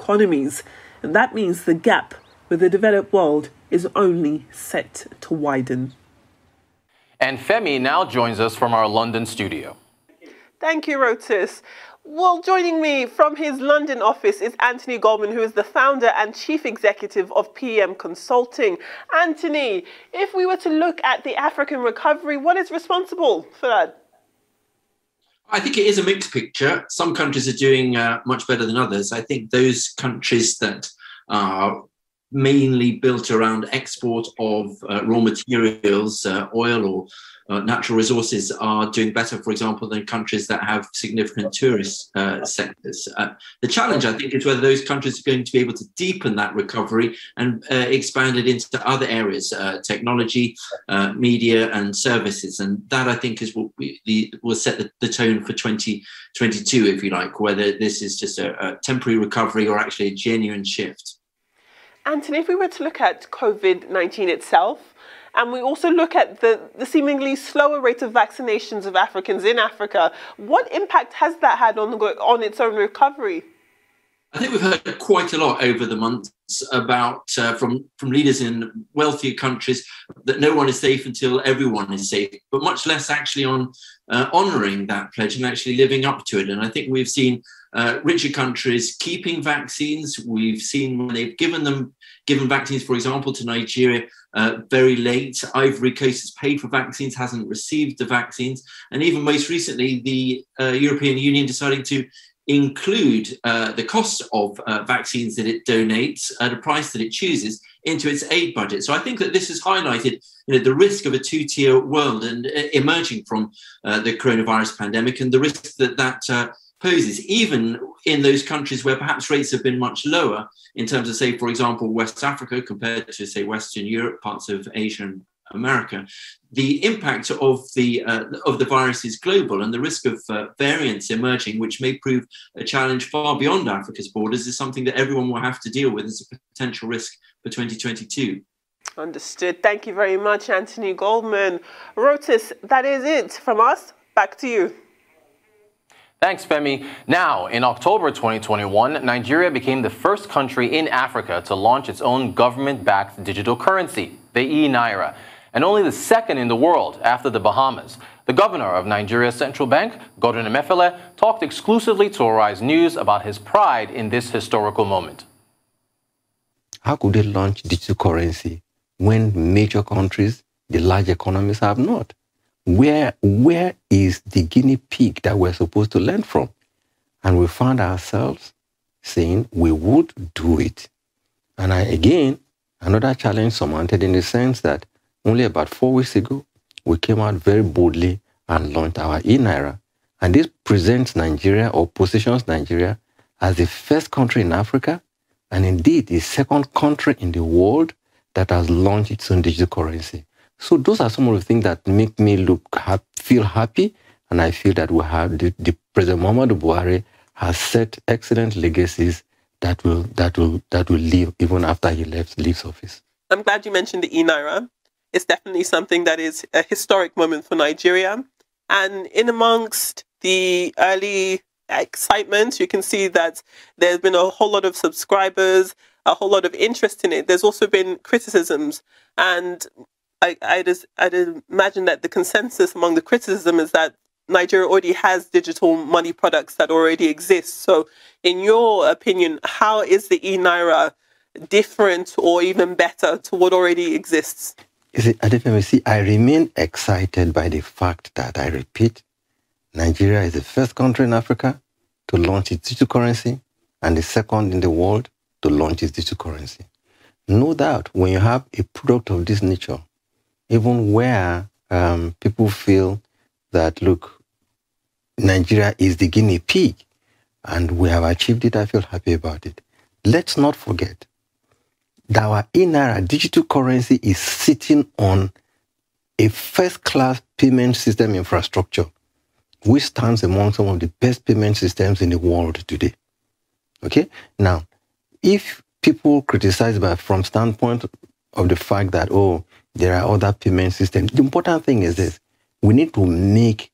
economies. And that means the gap with the developed world is only set to widen. And Femi now joins us from our London studio. Thank you, Rotis. Well, joining me from his London office is Anthony Goldman, who is the founder and chief executive of PM Consulting. Anthony, if we were to look at the African recovery, what is responsible for that? I think it is a mixed picture. Some countries are doing much better than others. I think those countries that are mainly built around export of raw materials, oil or natural resources, are doing better, for example, than countries that have significant tourist sectors. The challenge, I think, is whether those countries are going to be able to deepen that recovery and expand it into other areas, technology, media and services. And that, I think, is what will set the tone for 2022, if you like, whether this is just a temporary recovery or actually a genuine shift. Anthony, if we were to look at COVID-19 itself, and we also look at the seemingly slower rate of vaccinations of Africans in Africa, what impact has that had on its own recovery? I think we've heard quite a lot over the months about from leaders in wealthier countries that no one is safe until everyone is safe, but much less actually on honouring that pledge and actually living up to it. And I think we've seen richer countries keeping vaccines. We've seen when they've given vaccines, for example, to Nigeria very late. Ivory Coast has paid for vaccines, hasn't received the vaccines. And even most recently, the European Union deciding to include the cost of vaccines that it donates at a price that it chooses into its aid budget. So I think that this has highlighted the risk of a two-tier world and emerging from the coronavirus pandemic and the risk that poses, even in those countries where perhaps rates have been much lower in terms of, say, for example, West Africa compared to, say, Western Europe, parts of Asia and America. The impact of the virus is global, and the risk of variants emerging, which may prove a challenge far beyond Africa's borders, is something that everyone will have to deal with as a potential risk for 2022. Understood. Thank you very much, Anthony Goldman. Rotis, that is it from us. Back to you. Thanks, Femi. Now, in October 2021, Nigeria became the first country in Africa to launch its own government-backed digital currency, the Naira, and only the second in the world after the Bahamas. The governor of Nigeria's central bank, Godwin Emefiele, talked exclusively to Arise News about his pride in this historical moment. How could they launch digital currency when major countries, the large economies, have not? Where is the guinea pig that we're supposed to learn from? And we found ourselves saying we would do it. And again, another challenge surmounted in the sense that only about 4 weeks ago, we came out very boldly and launched our Naira. And this presents Nigeria, or positions Nigeria, as the first country in Africa, and indeed the second country in the world that has launched its own digital currency. So those are some of the things that make me feel happy, and I feel that we have the President Muhammadu Buhari has set excellent legacies that will live even after he leaves office. I'm glad you mentioned the Naira. It's definitely something that is a historic moment for Nigeria, and in amongst the early excitement, you can see that there's been a whole lot of subscribers, a whole lot of interest in it. There's also been criticisms, and I'd imagine that the consensus among the criticism is that Nigeria already has digital money products that already exist. So in your opinion, how is the Naira different or even better to what already exists? I remain excited by the fact that, I repeat, Nigeria is the first country in Africa to launch its digital currency and the second in the world to launch its digital currency. No doubt, when you have a product of this nature, even where people feel that, look, Nigeria is the guinea pig, and we have achieved it, I feel happy about it. Let's not forget that our Naira digital currency is sitting on a first-class payment system infrastructure, which stands among some of the best payment systems in the world today. Okay? Now, if people criticize from standpoint of the fact that, oh, there are other payment systems, the important thing is this: we need to make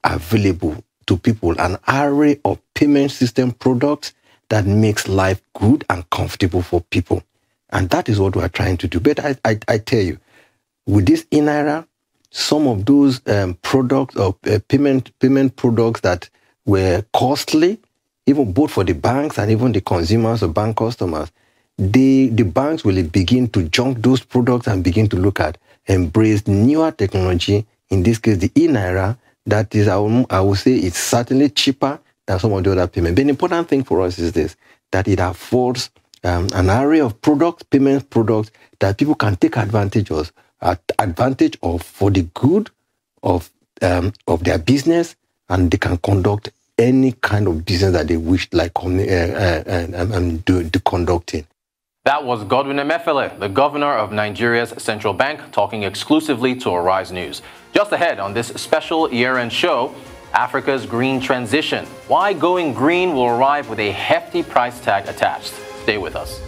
available to people an array of payment system products that makes life good and comfortable for people. And that is what we are trying to do. But I tell you, with this Naira, some of those products or payment products that were costly, even both for the banks and even the consumers or bank customers, the banks will begin to junk those products and begin to look at embrace newer technology. In this case, the Naira, that is, I will say, it's certainly cheaper than some of the other payments. But the important thing for us is this, that it affords an array of products, payment products that people can take advantage of for the good of their business, and they can conduct any kind of business that they wish, like conducting. That was Godwin Emefiele, the governor of Nigeria's central bank, talking exclusively to Arise News. Just ahead on this special year-end show, Africa's green transition. Why going green will arrive with a hefty price tag attached. Stay with us.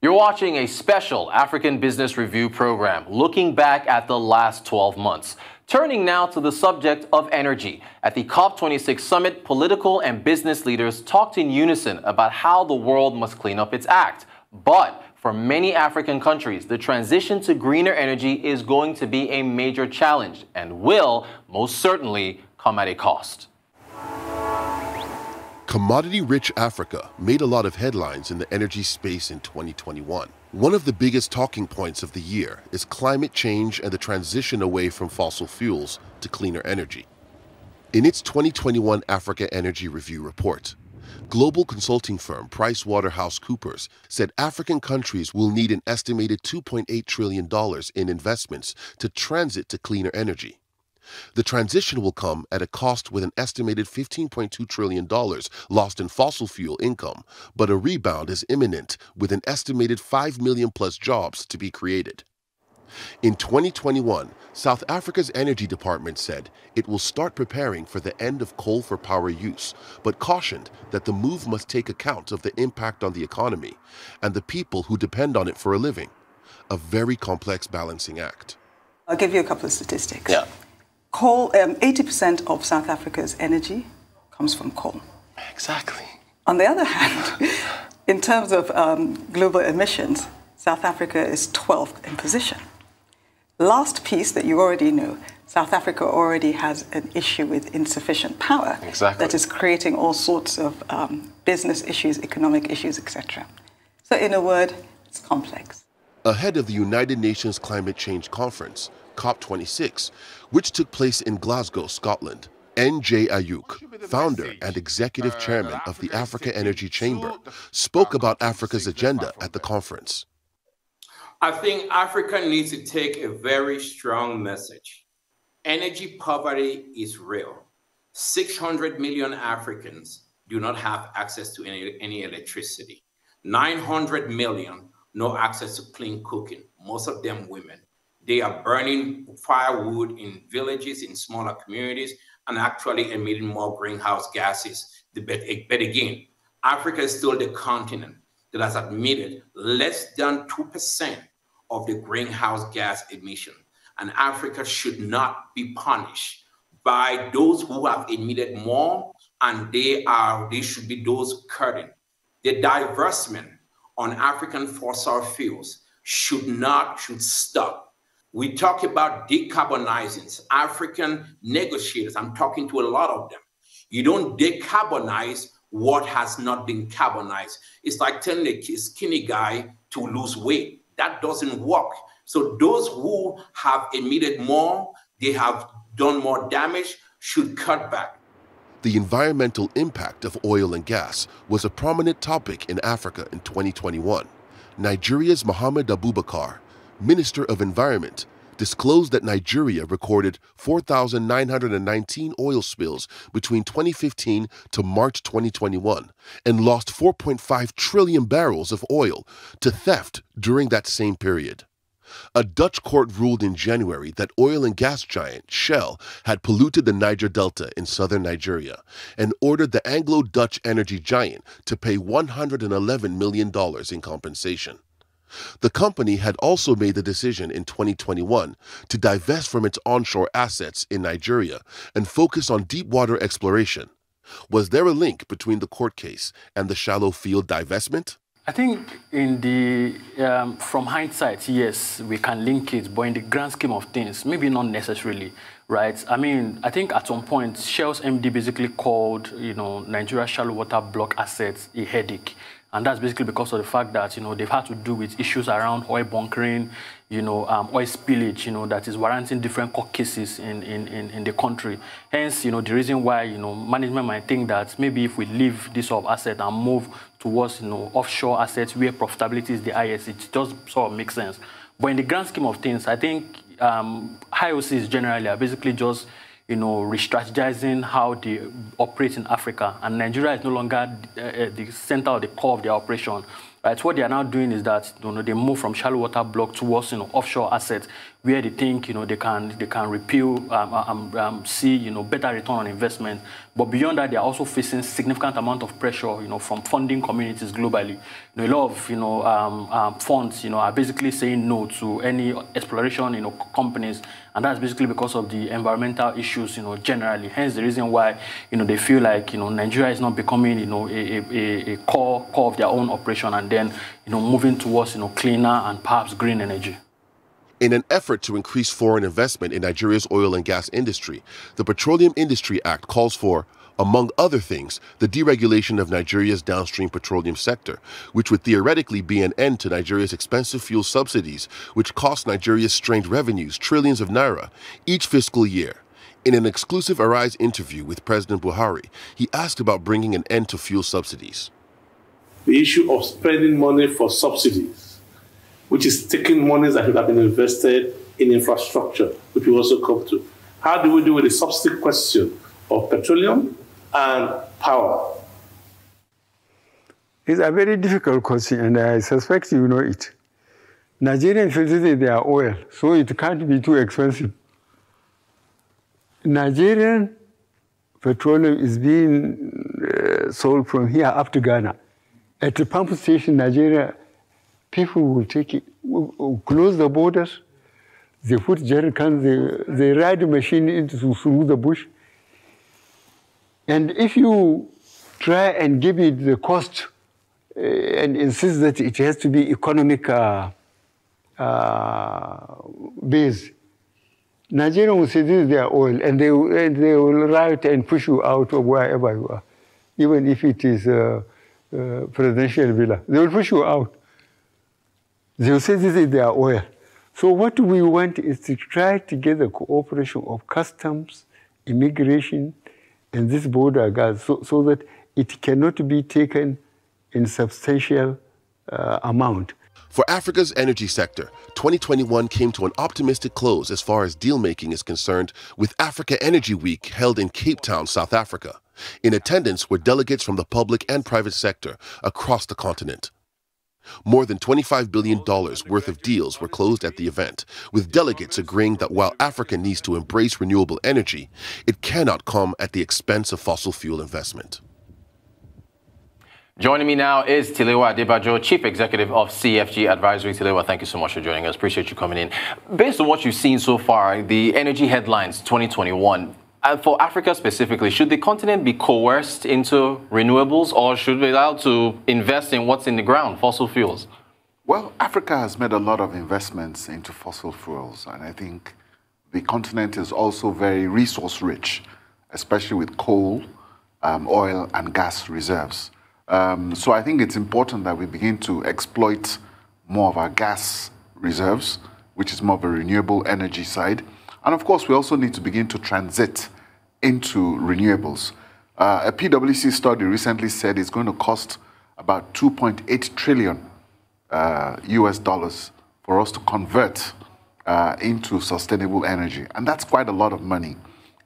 You're watching a special African Business Review program looking back at the last 12 months. Turning now to the subject of energy. At the COP26 summit, political and business leaders talked in unison about how the world must clean up its act. But for many African countries, the transition to greener energy is going to be a major challenge and will most certainly come at a cost. Commodity-rich Africa made a lot of headlines in the energy space in 2021. One of the biggest talking points of the year is climate change and the transition away from fossil fuels to cleaner energy. In its 2021 Africa Energy Review report, global consulting firm PricewaterhouseCoopers said African countries will need an estimated $2.8 trillion in investments to transit to cleaner energy. The transition will come at a cost, with an estimated $15.2 trillion lost in fossil fuel income, but a rebound is imminent, with an estimated 5 million plus jobs to be created. In 2021, South Africa's Energy Department said it will start preparing for the end of coal for power use, but cautioned that the move must take account of the impact on the economy and the people who depend on it for a living. A very complex balancing act. I'll give you a couple of statistics. Yeah. Coal, 80% of South Africa's energy comes from coal. Exactly. On the other hand, in terms of global emissions, South Africa is 12th in position. Last piece that you already know, South Africa already has an issue with insufficient power. Exactly. That is creating all sorts of business issues, economic issues, etc. So in a word, it's complex. Ahead of the United Nations Climate Change Conference, COP26, which took place in Glasgow, Scotland, N.J. Ayuk, founder and executive chairman of the Africa Energy Chamber, spoke about Africa's agenda at the conference. I think Africa needs to take a very strong message. Energy poverty is real. 600 million Africans do not have access to any electricity. 900 million no access to clean cooking, most of them women. They are burning firewood in villages, in smaller communities, and actually emitting more greenhouse gases. But again, Africa is still the continent that has admitted less than 2% of the greenhouse gas emission. And Africa should not be punished by those who have emitted more, and they should be those curtailed. The divestment on African fossil fuels should stop. We talk about decarbonizing. African negotiators, I'm talking to a lot of them. You don't decarbonize what has not been carbonized. It's like telling a skinny guy to lose weight. That doesn't work. So those who have emitted more, they have done more damage, should cut back. The environmental impact of oil and gas was a prominent topic in Africa in 2021. Nigeria's Mohammed Abubakar, Minister of Environment, disclosed that Nigeria recorded 4,919 oil spills between 2015 to March 2021 and lost 4.5 trillion barrels of oil to theft during that same period. A Dutch court ruled in January that oil and gas giant Shell had polluted the Niger Delta in southern Nigeria and ordered the Anglo-Dutch energy giant to pay $111 million in compensation. The company had also made the decision in 2021 to divest from its onshore assets in Nigeria and focus on deep water exploration. Was there a link between the court case and the shallow field divestment? I think from hindsight, yes, we can link it, but in the grand scheme of things, maybe not necessarily, right? I mean, I think at some point, Shell's MD basically called, Nigeria shallow water block assets a headache. And that's basically because of the fact that, they've had to do with issues around oil bunkering, oil spillage, that is warranting different court cases in the country. Hence, the reason why, management might think that maybe if we leave this sort of asset and move towards, offshore assets where profitability is the highest, it just sort of makes sense. But in the grand scheme of things, I think IOCs generally are basically just, re-strategizing how they operate in Africa. And Nigeria is no longer the center or the core of their operation. Right? What they are now doing is that they move from shallow water block towards offshore assets where they think they can repeal see better return on investment. But beyond that, they are also facing significant amount of pressure from funding communities globally. A lot of funds are basically saying no to any exploration companies, and that's basically because of the environmental issues generally. Hence the reason why they feel like Nigeria is not becoming a core of their own operation, and then moving towards cleaner and perhaps green energy. In an effort to increase foreign investment in Nigeria's oil and gas industry, the Petroleum Industry Act calls for, among other things, the deregulation of Nigeria's downstream petroleum sector, which would theoretically be an end to Nigeria's expensive fuel subsidies, which cost Nigeria's strained revenues trillions of naira each fiscal year. In an exclusive Arise interview with President Buhari, he asked about bringing an end to fuel subsidies. The issue of spending money for subsidies, which is taking monies that should have been invested in infrastructure, which we also come to. How do we deal with the subsidy question of petroleum and power? It's a very difficult question, and I suspect you know it. Nigerians filter their oil, so it can't be too expensive. Nigerian petroleum is being sold from here up to Ghana. At the pump station, Nigeria, people will take it, will close the borders, they put jerry cans, they ride the machine through the bush. And if you try and give it the cost and insist that it has to be economic base, Nigeria will say this is their oil, and they will riot and push you out of wherever you are, even if it is a presidential villa. They will push you out. They will say this is their oil. So what we want is to try to get the cooperation of customs, immigration, and this border guards so that it cannot be taken in substantial amount. For Africa's energy sector, 2021 came to an optimistic close as far as deal-making is concerned with Africa Energy Week held in Cape Town, South Africa. In attendance were delegates from the public and private sector across the continent. More than $25 billion worth of deals were closed at the event, with delegates agreeing that while Africa needs to embrace renewable energy, it cannot come at the expense of fossil fuel investment. Joining me now is Tilewa Adebajo, Chief Executive of CFG Advisory. Tilewa, thank you so much for joining us. Appreciate you coming in. Based on what you've seen so far, the energy headlines 2021, for Africa specifically, should the continent be coerced into renewables, or should we be allowed to invest in what's in the ground, fossil fuels? Well, Africa has made a lot of investments into fossil fuels, and I think the continent is also very resource rich, especially with coal, oil, and gas reserves. So I think it's important that we begin to exploit more of our gas reserves, which is more of a renewable energy side. And of course, we also need to begin to transit into renewables. A PwC study recently said it's going to cost about $2.8 trillion US dollars for us to convert into sustainable energy. And that's quite a lot of money,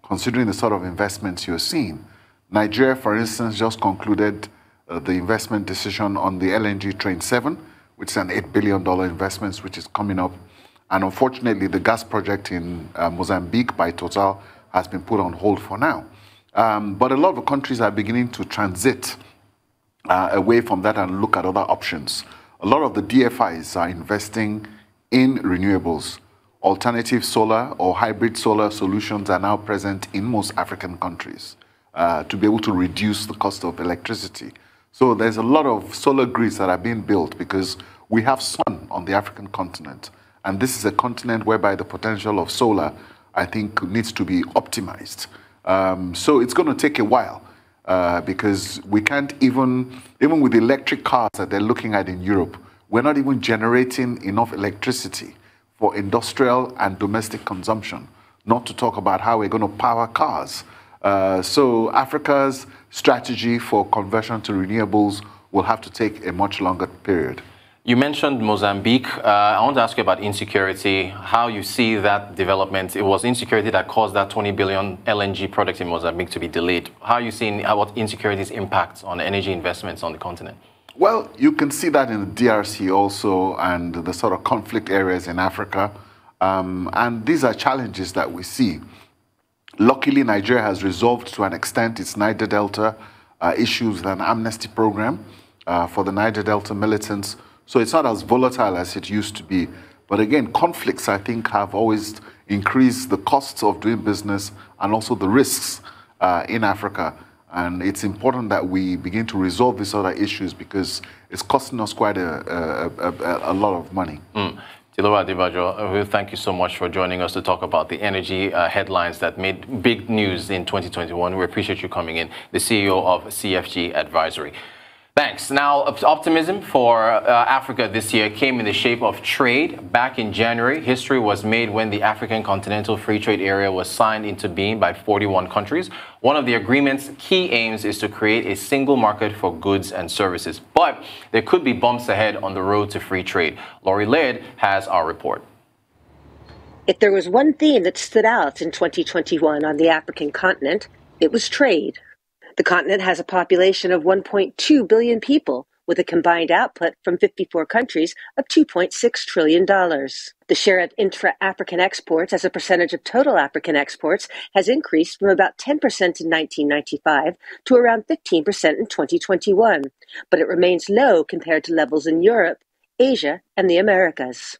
considering the sort of investments you're seeing. Nigeria, for instance, just concluded the investment decision on the LNG Train 7, which is an $8 billion investment, which is coming up. And unfortunately, the gas project in Mozambique by Total has been put on hold for now. But a lot of countries are beginning to transit away from that and look at other options. A A lot of the DFIs are investing in renewables. Alternative solar or hybrid solar solutions are now present in most African countries to be able to reduce the cost of electricity. So there's a lot of solar grids that are being built because we have sun on the African continent. And this is a continent whereby the potential of solar, I think, needs to be optimized. So it's going to take a while because we can't even with the electric cars that they're looking at in Europe, we're not even generating enough electricity for industrial and domestic consumption, not to talk about how we're going to power cars. So Africa's strategy for conversion to renewables will have to take a much longer period. You mentioned Mozambique. I want to ask you about insecurity, how you see that development. It was insecurity that caused that 20 billion LNG project in Mozambique to be delayed. How are you seeing what insecurity's impact on energy investments on the continent? Well, you can see that in the DRC also and the sort of conflict areas in Africa. And these are challenges that we see. Luckily, Nigeria has resolved to an extent its Niger Delta issues with an amnesty program for the Niger Delta militants. So it's not as volatile as it used to be. But again, conflicts, I think, have always increased the costs of doing business and also the risks in Africa. And it's important that we begin to resolve these other issues because it's costing us quite a lot of money. Tiloba Adibajo, thank you so much for joining us to talk about the energy headlines that made big news in 2021. We appreciate you coming in, the CEO of CFG Advisory. Thanks. Now, optimism for Africa this year came in the shape of trade. Back in January, history was made when the African Continental Free Trade Area was signed into being by 41 countries. One of the agreement's key aims is to create a single market for goods and services. But there could be bumps ahead on the road to free trade. Laurie Laird has our report. If there was one theme that stood out in 2021 on the African continent, it was trade. The continent has a population of 1.2 billion people, with a combined output from 54 countries of $2.6 trillion. The share of intra-African exports as a percentage of total African exports has increased from about 10% in 1995 to around 15% in 2021, but it remains low compared to levels in Europe, Asia, and the Americas.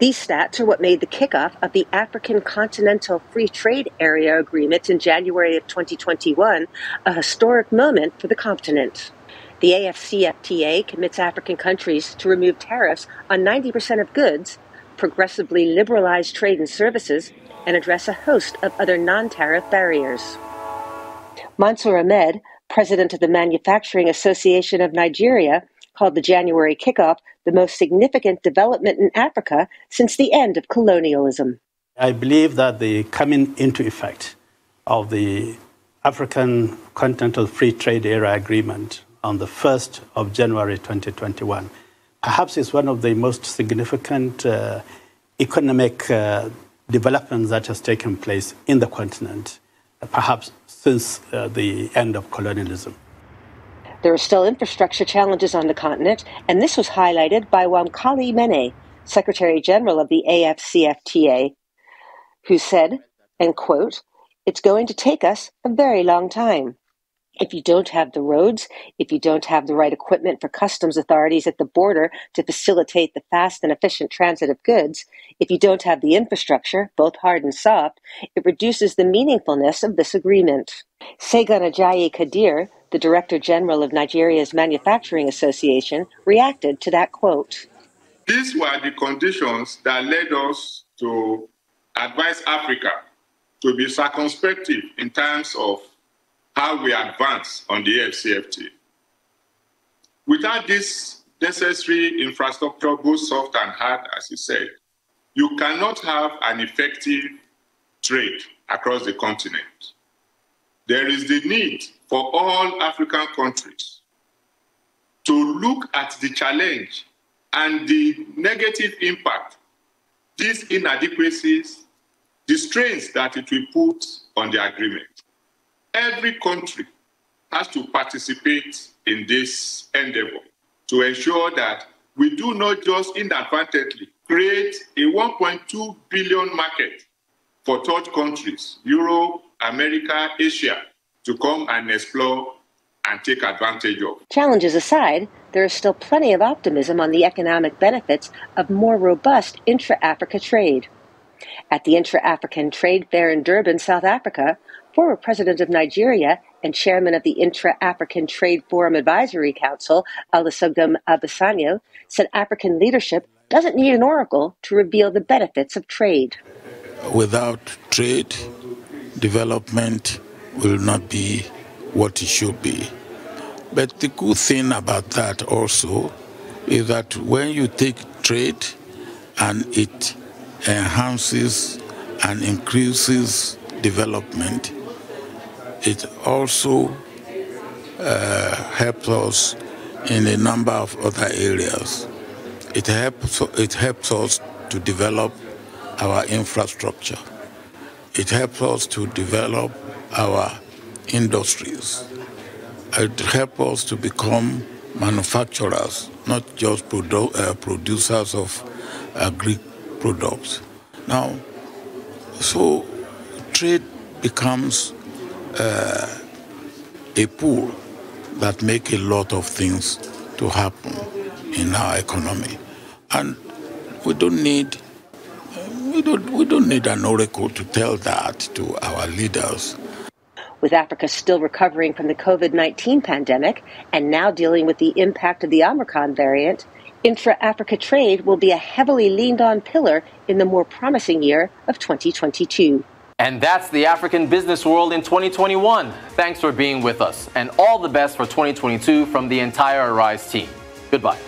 These stats are what made the kickoff of the African Continental Free Trade Area Agreement in January of 2021 a historic moment for the continent. The AFCFTA commits African countries to remove tariffs on 90% of goods, progressively liberalize trade and services, and address a host of other non-tariff barriers. Mansour Ahmed, president of the Manufacturing Association of Nigeria, called the January kickoff the most significant development in Africa since the end of colonialism. I believe that the coming into effect of the African Continental Free Trade Area Agreement on the 1st of January 2021 perhaps is one of the most significant economic developments that has taken place in the continent, perhaps since the end of colonialism. There are still infrastructure challenges on the continent, and this was highlighted by Wamkali Mene, Secretary General of the AFCFTA, who said, and quote, "It's going to take us a very long time. If you don't have the roads, if you don't have the right equipment for customs authorities at the border to facilitate the fast and efficient transit of goods, if you don't have the infrastructure, both hard and soft, it reduces the meaningfulness of this agreement." Segun Ajayi Kadir, the Director General of Nigeria's Manufacturing Association, reacted to that quote. These were the conditions that led us to advise Africa to be circumspect in terms of how we advance on the AFCFTA. Without this necessary infrastructure, both soft and hard, as you said, you cannot have an effective trade across the continent. There is the need for all African countries to look at the challenge and the negative impact, these inadequacies, the strains that it will put on the agreement. Every country has to participate in this endeavor to ensure that we do not just inadvertently create a 1.2 billion market for third countries, Europe, America, Asia, to come and explore and take advantage of. Challenges aside, there is still plenty of optimism on the economic benefits of more robust intra-Africa trade. At the Intra-African Trade Fair in Durban, South Africa, former President of Nigeria and Chairman of the Intra-African Trade Forum Advisory Council, Olusegun Obasanjo, said African leadership doesn't need an oracle to reveal the benefits of trade. Without trade, development will not be what it should be. But the good thing about that also is that when you take trade and it enhances and increases development, it also helps us in a number of other areas. It helps us to develop our infrastructure. It helps us to develop our industries. It helps us to become manufacturers, not just producers of agri products. Now, so trade becomes a pool that makes a lot of things to happen in our economy, and we don't need an oracle to tell that to our leaders. With Africa still recovering from the COVID-19 pandemic and now dealing with the impact of the Omicron variant, intra-Africa trade will be a heavily leaned-on pillar in the more promising year of 2022. And that's the African business world in 2021. Thanks for being with us, and all the best for 2022 from the entire Arise team. Goodbye.